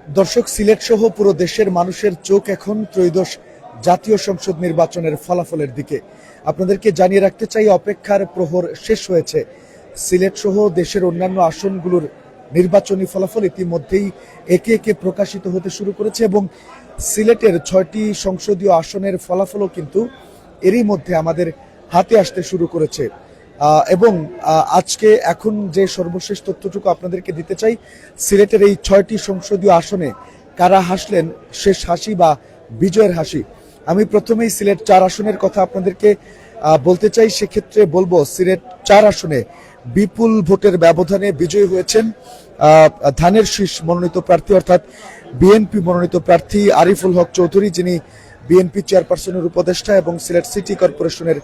দর্শক, সিলেট সহ পুরো দেশের মানুষের চোখ এখন ত্রয়োদশ জাতীয় সংসদ নির্বাচনের ফলাফলের দিকে। আপনাদেরকে জানিয়ে রাখতে চাই, অপেক্ষার প্রহর শেষ হয়েছে। সিলেট সহ দেশের অন্যান্য আসনগুলোর নির্বাচনী ফলাফল ইতিমধ্যেই একে একে প্রকাশিত হতে শুরু করেছে এবং সিলেটের 6টি সংসদীয় আসনের ফলাফলও কিন্তু এরই মধ্যে আমাদের হাতে আসতে শুরু করেছে। এবং আজকে এখন যে সর্বশেষ তথ্যটুকু আপনাদেরকে দিতে চাই, সিলেটের এই 6টি সংসদীয় আসনে কারা হাসলেন শেষ হাসি বা বিজয়ের হাসি। আমি প্রথমেই সিলেট 4 আসনের কথা আপনাদেরকে বলতে চাই। সেক্ষেত্রে বলবো, সিলেট 4 আসনে বিপুল ভোটের ব্যবধানে বিজয়ী হয়েছেন ধানের শীষ মনোনীত প্রার্থী, অর্থাৎ বিএনপি মনোনীত প্রার্থী আরিফুল হক চৌধুরী, যিনি বিএনপি চেয়ারপারসনের উপদেষ্টা এবং সিলেট সিটি কর্পোরেশনের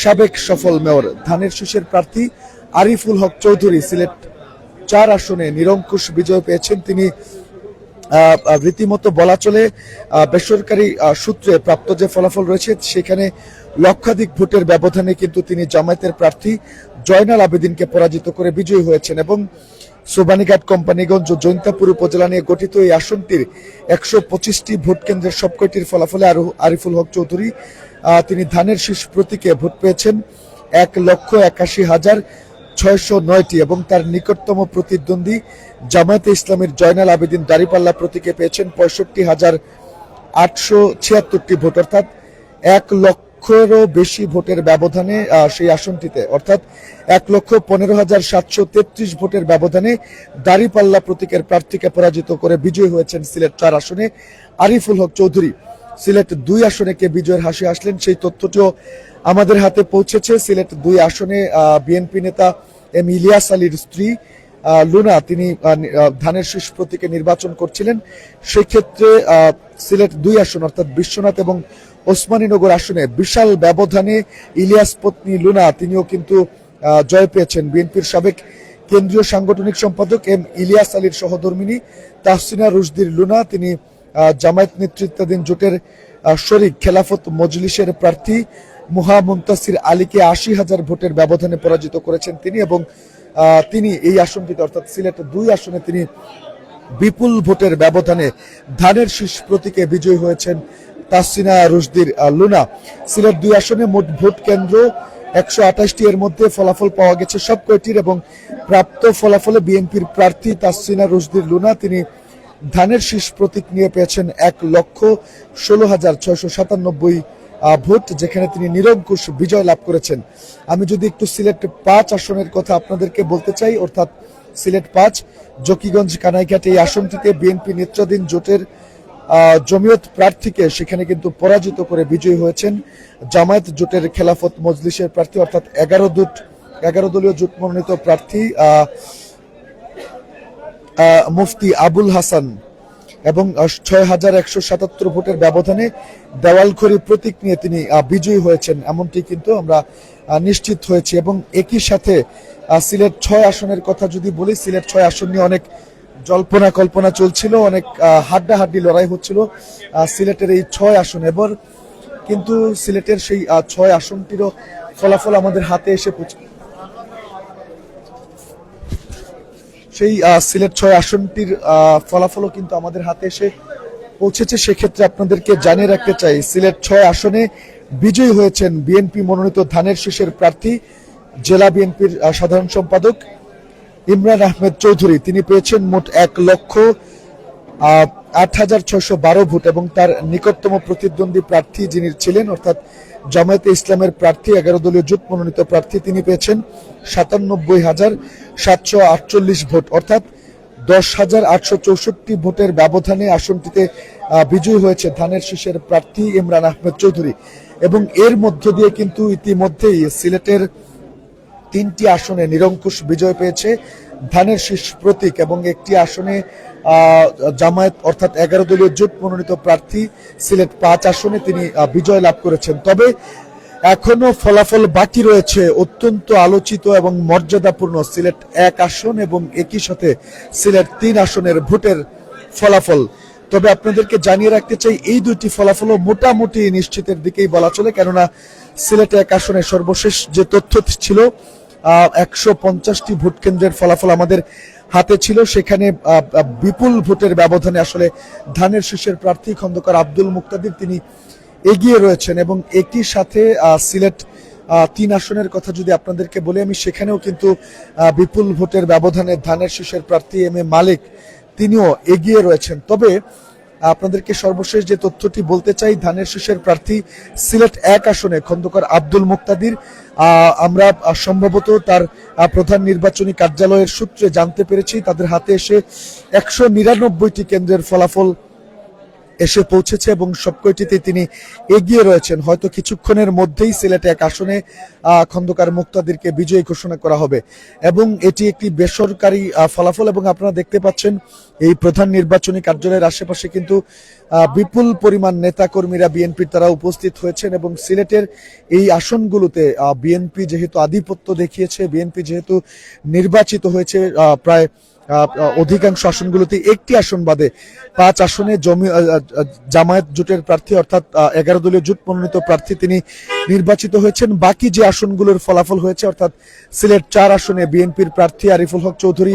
সাবেক সফল মেয়র। ধানের শীষের প্রার্থী আরিফুল হক চৌধুরী সিলেট 4 আসনে নিরঙ্কুশ বিজয় পেয়েছেন। তিনি রীতিমতো বলা চলে বেসরকারি সূত্রে প্রাপ্ত যে ফলাফল রয়েছে সেখানে লক্ষাধিক ভোটের ব্যবধানে কিন্তু তিনি জামায়াতের প্রার্থী জয়নাল আবেদিনকে পরাজিত করে বিজয়ী হয়েছেন এবং সোবানীঘাট, কোম্পানিগঞ্জ ও জৈন্তাপুর উপজেলা নিয়ে গঠিত এই আসনটির 125টি ভোট কেন্দ্রের সবকটির ফলাফলে আরিফুল হক চৌধুরী তিনি ধানের শীষ প্রতীকে ভোট পেয়েছেন 1,81,609টি এবং তার নিকটতম প্রতিদ্বন্দ্বী জামায়াতে ইসলামের জয়নাল আবেদিন দাঁড়িপাল্লা প্রতীকে পেয়েছেন 65,876টি ভোট, অর্থাৎ 1 লক্ষেরও বেশি ভোটের ব্যবধানে সেই আসনটিতে, অর্থাৎ 1,15,733 ভোটের ব্যবধানে দাঁড়িপাল্লা প্রতীকের প্রার্থীকে পরাজিত করে বিজয়ী হয়েছেন সিলেট 4 আসনে আরিফুল হক চৌধুরী। সিলেট 2 আসনে কে বিজয়ের হাসি আসলেন সেই তথ্যটিও আমাদের হাতে পৌঁছেছে। সিলেট 2 আসনে বিএনপি নেতা এম ইলিয়াস আলীর স্ত্রী লুনা, তিনি ধানের শীষ প্রতীকে নির্বাচন করছিলেন। সেই ক্ষেত্রে সিলেট 2 আসন অর্থাৎ বিশ্বনাথ এবং ওসমানীনগর আসনে বিশাল ব্যবধানে ইলিয়াস পত্নী লুনা তিনিও কিন্তু জয় পেয়েছেন। বিএনপির সাবেক কেন্দ্রীয় সাংগঠনিক সম্পাদক এম ইলিয়াস আলীর সহধর্মিনী তাহসিনা রুশদির লুনা, তিনি জামায়াত নেতৃত্বাধীন জোটের শরিক খেলাফত মজলিসের প্রার্থী মুহা মুনতাসির আলীকে 80,000 ভোটের ব্যবধানে পরাজিত করেছেন তিনি এবং তিনি এই আসনটিতে অর্থাৎ সিলেট 2 আসনে তিনি বিপুল ভোটের ব্যবধানে ধানের শীষ প্রতীকে বিজয়ী হয়েছেন তাহসিনা রুশদির লুনা। সিলেট 2 আসনে মোট ভোট কেন্দ্র 128টি, এর মধ্যে ফলাফল পাওয়া গেছে সব কয়টির এবং প্রাপ্ত ফলাফলে বিএনপির প্রার্থী তাহসিনা রুশদির লুনা তিনি ধানের শীষ প্রতীক নিয়ে পেয়েছেন 1,16,697 ভোট, যেখানে তিনি নিরঙ্কুশ বিজয় লাভ করেছেন। আমি যদি একটু সিলেট 5 আসনের কথা আপনাদেরকে বলতে চাই, অর্থাৎ সিলেট 5 জকিগঞ্জ কানাইঘাট, এই আসনটিতে বিএনপি নেতৃত্বাধীন জোটের জমিয়ত প্রার্থীকে সেখানে কিন্তু পরাজিত করে বিজয়ী হয়েছেন জামায়াত জোটের খেলাফত মজলিসের প্রার্থী, অর্থাৎ 11 দলীয় জোট মনোনীত প্রার্থী মুফতি আবুল হাসান এবং 6,177 ভোটের ব্যবধানে দেওয়ালখড়ি প্রতীক নিয়ে তিনি বিজয়ী হয়েছেন, এমনটি কিন্তু আমরা নিশ্চিত হয়েছি। এবং একই সাথে সিলেট 6 আসনের কথা যদি বলি, সিলেট 6 আসন নিয়ে অনেক জল্পনা কল্পনা চলছিল, অনেক হাড্ডাহাড্ডি লড়াই হচ্ছিল সিলেটের এই 6 আসন। এবার কিন্তু সিলেটের সেই 6 আসনটিরও ফলাফল আমাদের হাতে এসে সেই সিলেট 6 আসনটির ফলাফলও কিন্তু আমাদের হাতে এসে পৌঁছেছে। সেক্ষেত্রে আপনাদেরকে জানিয়ে রাখতে চাই, সিলেট 6 আসনে বিজয়ী হয়েছেন বিএনপি মনোনীত ধানের শীষের প্রার্থী জেলা বিএনপির সাধারণ সম্পাদক ইমরান আহমেদ চৌধুরী। তিনি পেয়েছেন মোট 1,08,612 ভোট এবং তার নিকটতম প্রতিদ্বন্দ্বী প্রার্থী যিনি ছিলেন অর্থাৎ জামায়াতে ইসলামের প্রার্থী 11 দলীয় জোট মনোনীত প্রার্থী তিনি পেয়েছেন 97,748 ভোট, অর্থাৎ 10,864 ভোটের ব্যবধানে আসনটিতে বিজয়ী হয়েছে ধানের শীষের প্রার্থী ইমরান আহমেদ চৌধুরী। এবং এর মধ্য দিয়ে কিন্তু ইতিমধ্যেই সিলেটের 3টি আসনে নিরঙ্কুশ বিজয় পেয়েছে ধানের শীষ প্রতীক এবং একটি আসনে জামায়াত অর্থাৎ 11 দলীয় জোট মনোনীত প্রার্থী সিলেট 5 আসনে তিনি বিজয় লাভ করেছেন। তবে এখনো ফলাফল বাকি রয়েছে অত্যন্ত আলোচিত এবং মর্যাদাপূর্ণ সিলেট 1 আসন এবং একই সাথে সিলেট 3 আসনের ভোটের ফলাফল। তবে আপনাদেরকে জানিয়ে রাখতে চাই, এই দুটি ফলাফলও মোটামুটি নিশ্চিতের দিকেই বলা চলে, কেননা সিলেট 1 আসনে সর্বশেষ যে তথ্য ছিল 150টি ভোট কেন্দ্রের ফলাফল আমাদের হাতে ছিল, সেখানে বিপুল ভোটের ব্যবধানে আসলে ধানের শীষের প্রার্থী খন্দকার আব্দুল মুক্তাদির তিনি এগিয়ে রয়েছেন। এবং একই সাথে সিলেট 3 আসনের কথা যদি আপনাদেরকে বলি আমি, সেখানেও কিন্তু বিপুল ভোটের ব্যবধানে ধানের শীষের প্রার্থী এম এ মালিক তিনিও এগিয়ে রয়েছেন। তবে আপনাদেরকে সর্বশেষ যে তথ্যটি বলতে চাই, ধানের শীষের প্রার্থী সিলেট 1 আসনে খন্দকার আব্দুল মুক্তাদির, আমরা সম্ভবত তার প্রধান নির্বাচনী কার্যালয়ের সূত্রে জানতে পেরেছি তাদের হাতে এসে 199টি কেন্দ্রের ফলাফল এসে পৌঁছেছে এবং সবকটিতে তিনি এগিয়ে রয়েছেন। হয়তো কিছুক্ষণের মধ্যেই সিলেট 1 আসনে খন্দকার মুক্তাদিরকে বিজয়ী ঘোষণা করা হবে এবং এটি একটি বেসরকারি ফলাফল। এবং আপনারা দেখতে পাচ্ছেন এই প্রধান নির্বাচনী কার্যালয়ের আশেপাশে কিন্তু বিপুল পরিমাণ নেতাকর্মীরা বিএনপির তারা উপস্থিত হয়েছেন এবং সিলেটের এই আসনগুলোতে বিএনপি যেহেতু আধিপত্য দেখিয়েছে, বিএনপি যেহেতু নির্বাচিত হয়েছে প্রায় অধিকাংশ আসনগুলোতে, একটি আসন বাদে 5 আসনে জামায়াত জোটের প্রার্থী অর্থাৎ 11 দলীয় জোট মনোনীত প্রার্থী তিনি নির্বাচিত হয়েছেন। বাকি যে আসনগুলোর ফলাফল হয়েছে অর্থাৎ সিলেট 4 আসনে বিএনপির প্রার্থী আরিফুল হক চৌধুরী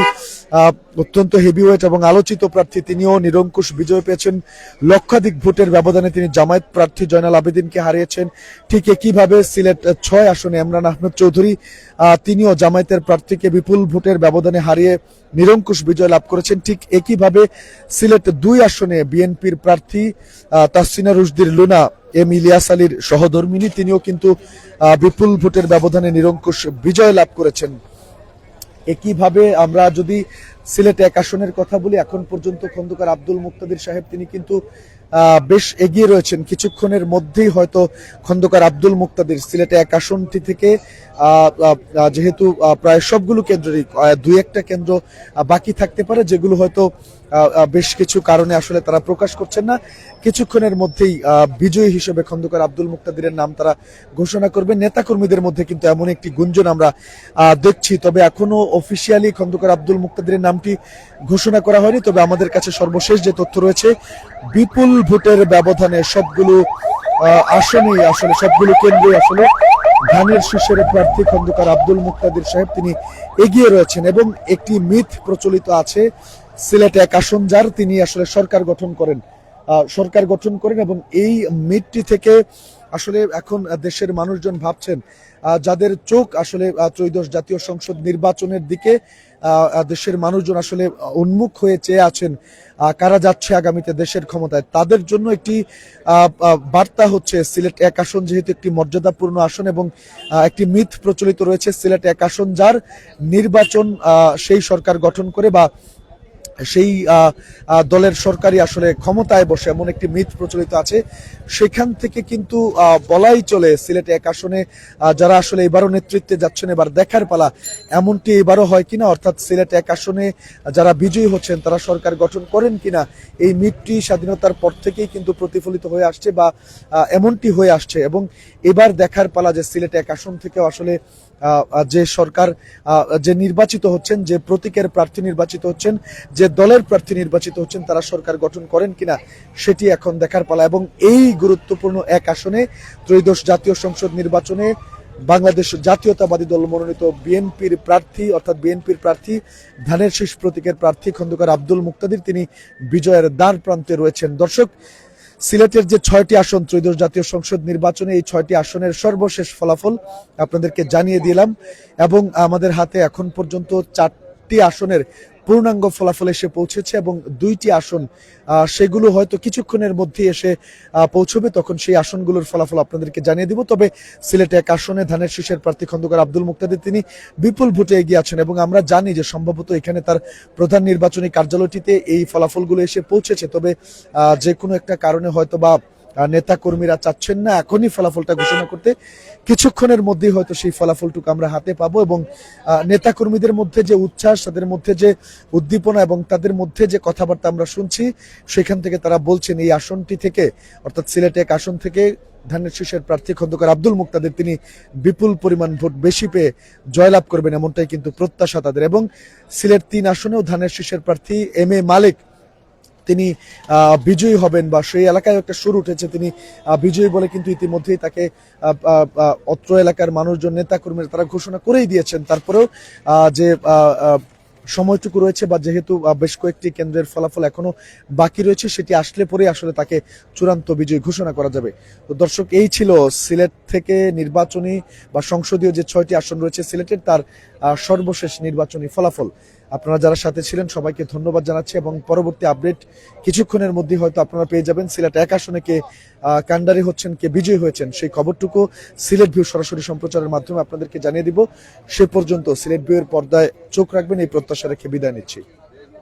অত্যন্ত হেভিওয়েট এবং আলোচিত প্রার্থী, তিনিও নিরঙ্কুশ বিজয় পেয়েছেন। লক্ষাধিক ভোটের ব্যবধানে তিনি জামায়াত প্রার্থী জয়নাল আবেদিনকে হারিয়েছেন। ঠিক একইভাবে সিলেট 6 আসনে ইমরান আহমেদ চৌধুরী তিনিও জামায়াতের প্রার্থীকে বিপুল ভোটের ব্যবধানে হারিয়ে নিরঙ্কুশ বিজয় লাভ করেছেন। ঠিক একইভাবে সিলেট 2 আসনে বিএনপির প্রার্থী তাসরিনা রুশদির লুনা এম ইলিয়াস আলীর সহধর্মিনী, তিনিও কিন্তু বিপুল ভোটের ব্যবধানে নিরঙ্কুশ বিজয় লাভ করেছেন। একইভাবে আমরা যদি সিলেট 1 আসনের কথা বলি, এখন পর্যন্ত খন্দকার আব্দুল মুক্তাদির সাহেব তিনি কিন্তু বেশ এগিয়ে রয়েছেন। কিছুক্ষণের মধ্যেই হয়তো খন্দকার আব্দুল মুক্তাদির সিলেটে 1 আসনটি থেকে যেহেতু প্রায় সবগুলো কেন্দ্রেরই 2-1টা কেন্দ্র বাকি থাকতে পারে, যেগুলো হয়তো বেশ কিছু কারণে আসলে তারা প্রকাশ করছেন না, কিছুক্ষণের মধ্যেই বিজয়ী হিসেবে খন্দকার আব্দুল মুক্তাদিরের নাম তারা ঘোষণা করবে। নেতাকর্মীদের মধ্যে কিন্তু এমন একটি গুঞ্জন আমরা দেখছি, তবে এখনো অফিসিয়ালি খন্দকার আব্দুল মুক্তাদিরের নামটি ঘোষণা করা হয়নি। তবে আমাদের কাছে সর্বশেষ যে তথ্য রয়েছে, বিপুল ভোটের ব্যবধানে সবগুলো আসনেই আসলে সবগুলো কেন্দ্রে আসলে ধানের শীষের প্রার্থী খন্দকার আব্দুল মুক্তাদির সাহেব তিনি এগিয়ে রয়েছেন। এবং একটি মিথ প্রচলিত আছে সিলেট 1 আসন যার, তিনি আসলে সরকার গঠন করেন এবং এই মিথটি থেকে আসলে এখন দেশের মানুষজন ভাবছেন, যাদের চোখ আসলে ত্রয়োদশ জাতীয় সংসদ নির্বাচনের দিকে দেশের মানুষজন আসলে উন্মুখ হয়ে চেয়ে আছেন কারা যাচ্ছে আগামীতে দেশের ক্ষমতায়, তাদের জন্য একটি বার্তা হচ্ছে সিলেট 1 আসন যেহেতু একটি মর্যাদাপূর্ণ আসন এবং একটি মিথ প্রচলিত রয়েছে সিলেট 1 আসন যার নির্বাচন সেই সরকার গঠন করে বা সেই দলের সরকারি আসলে ক্ষমতায় বসে, এমন একটি মিথ প্রচলিত আছে। সেখান থেকে কিন্তু বলাই চলে সিলেট 1 আসনে যারা আসলে এবারও নেতৃত্বে যাচ্ছেন, এবার দেখার পালা এমনটি এবারও হয় কিনা, অর্থাৎ সিলেট 1 আসনে যারা বিজয়ী হচ্ছেন তারা সরকার গঠন করেন কিনা, এই মিথটি স্বাধীনতার পর থেকেই কিন্তু প্রতিফলিত হয়ে আসছে বা এমনটি হয়ে আসছে। এবং এবার দেখার পালা যে সিলেট 1 আসন থেকেও আসলে যে সরকার যে নির্বাচিত হচ্ছেন, যে প্রতীকের প্রার্থী নির্বাচিত হচ্ছেন, যে দলের প্রার্থী নির্বাচিত হচ্ছেন, তারা সরকার গঠন করেন কিনা সেটি এখন দেখার পালা। এবং এই গুরুত্বপূর্ণ 1 আসনে ত্রয়োদশ জাতীয় সংসদ নির্বাচনে বাংলাদেশ জাতীয়তাবাদী দল মনোনীত বিএনপির প্রার্থী অর্থাৎ বিএনপির প্রার্থী ধানের শীষ প্রতীকের প্রার্থী খন্দকার আব্দুল মুক্তাদির তিনি বিজয়ের দ্বার প্রান্তে রয়েছেন। দর্শক, সিলেটের যে 6টি আসন ত্রয়োদশ জাতীয় সংসদ নির্বাচনে, এই 6টি আসনের সর্বশেষ ফলাফল আপনাদেরকে জানিয়ে দিলাম এবং আমাদের হাতে এখন পর্যন্ত 4টি আসনের পূর্ণাঙ্গ ফলাফল এসে পৌঁছেছে এবং 2টি আসন সেগুলো হয়তো কিছুক্ষণের মধ্যে এসে পৌঁছবে, তখন সেই আসনগুলোর ফলাফল আপনাদেরকে জানিয়ে দিব। তবে সিলেটে 1 আসনে ধানের শীষের প্রার্থী খন্দকার আব্দুল মুক্তাদির তিনি বিপুল ভোটে এগিয়ে আছেন এবং আমরা জানি যে সম্ভবত এখানে তার প্রধান নির্বাচনী কার্যালয়টিতে এই ফলাফলগুলো এসে পৌঁছেছে। তবে যে কোনো একটা কারণে হয়তো বা নেতা কর্মীরা চাচ্ছেন না এখনই ফলাফলটা ঘোষণা করতে, কিছুক্ষণের মধ্যেই হয়তো সেই ফলাফলটুকু আমরা হাতে পাবো এবং নেতা কর্মীদের মধ্যে যে উচ্ছ্বাস, তাদের মধ্যে যে উদ্দীপনা এবং তাদের মধ্যে যে কথাবার্তা আমরা শুনছি, সেখান থেকে তারা বলছেন এই আসনটি থেকে অর্থাৎ সিলেট 1 আসন থেকে ধানের শীষের প্রার্থী খন্দকার আব্দুল মুক্তাদির তিনি বিপুল পরিমাণ ভোট বেশি পেয়ে জয়লাভ করবেন, এমনটাই কিন্তু প্রত্যাশা তাদের। এবং সিলেট 3 আসনেও ধানের শীষের প্রার্থী এম এ মালিক তিনি বিজয়ী হবেন বা সেই এলাকায় একটা সুর উঠেছে তিনি বিজয়ী বলে কিন্তু ইতিমধ্যেই তাকে অত্র এলাকার মানুষজন নেতাকর্মীরা তারা ঘোষণা করেই দিয়েছেন। তারপরেও যে সময়টুকু রয়েছে বা যেহেতু বেশ কয়েকটি কেন্দ্রের ফলাফল এখনো বাকি রয়েছে, সেটি আসলে পরে আসলে তাকে চূড়ান্ত বিজয়ী ঘোষণা করা যাবে। তো দর্শক, এই ছিল সিলেট থেকে নির্বাচনী বা সংসদীয় যে 6টি আসন রয়েছে সিলেটের, তার সর্বশেষ নির্বাচনী ফলাফল। আপনারা যারা সাথে ছিলেন সবাইকে ধন্যবাদ জানাচ্ছি এবং পরবর্তী আপডেট কিছুক্ষণের মধ্যে হয়তো আপনারা পেয়ে যাবেন। সিলেট 1 আসনে কে কান্ডারি হচ্ছেন, কে বিজয়ী হয়েছেন, সেই খবরটুকু সিলেট ভিউ সরাসরি সম্প্রচারের মাধ্যমে আপনাদেরকে জানিয়ে দিব। সে পর্যন্ত সিলেট ভিউয়ের পর্দায় চোখ রাখবেন এই প্রত্যাশা রেখে বিদায় নিচ্ছি।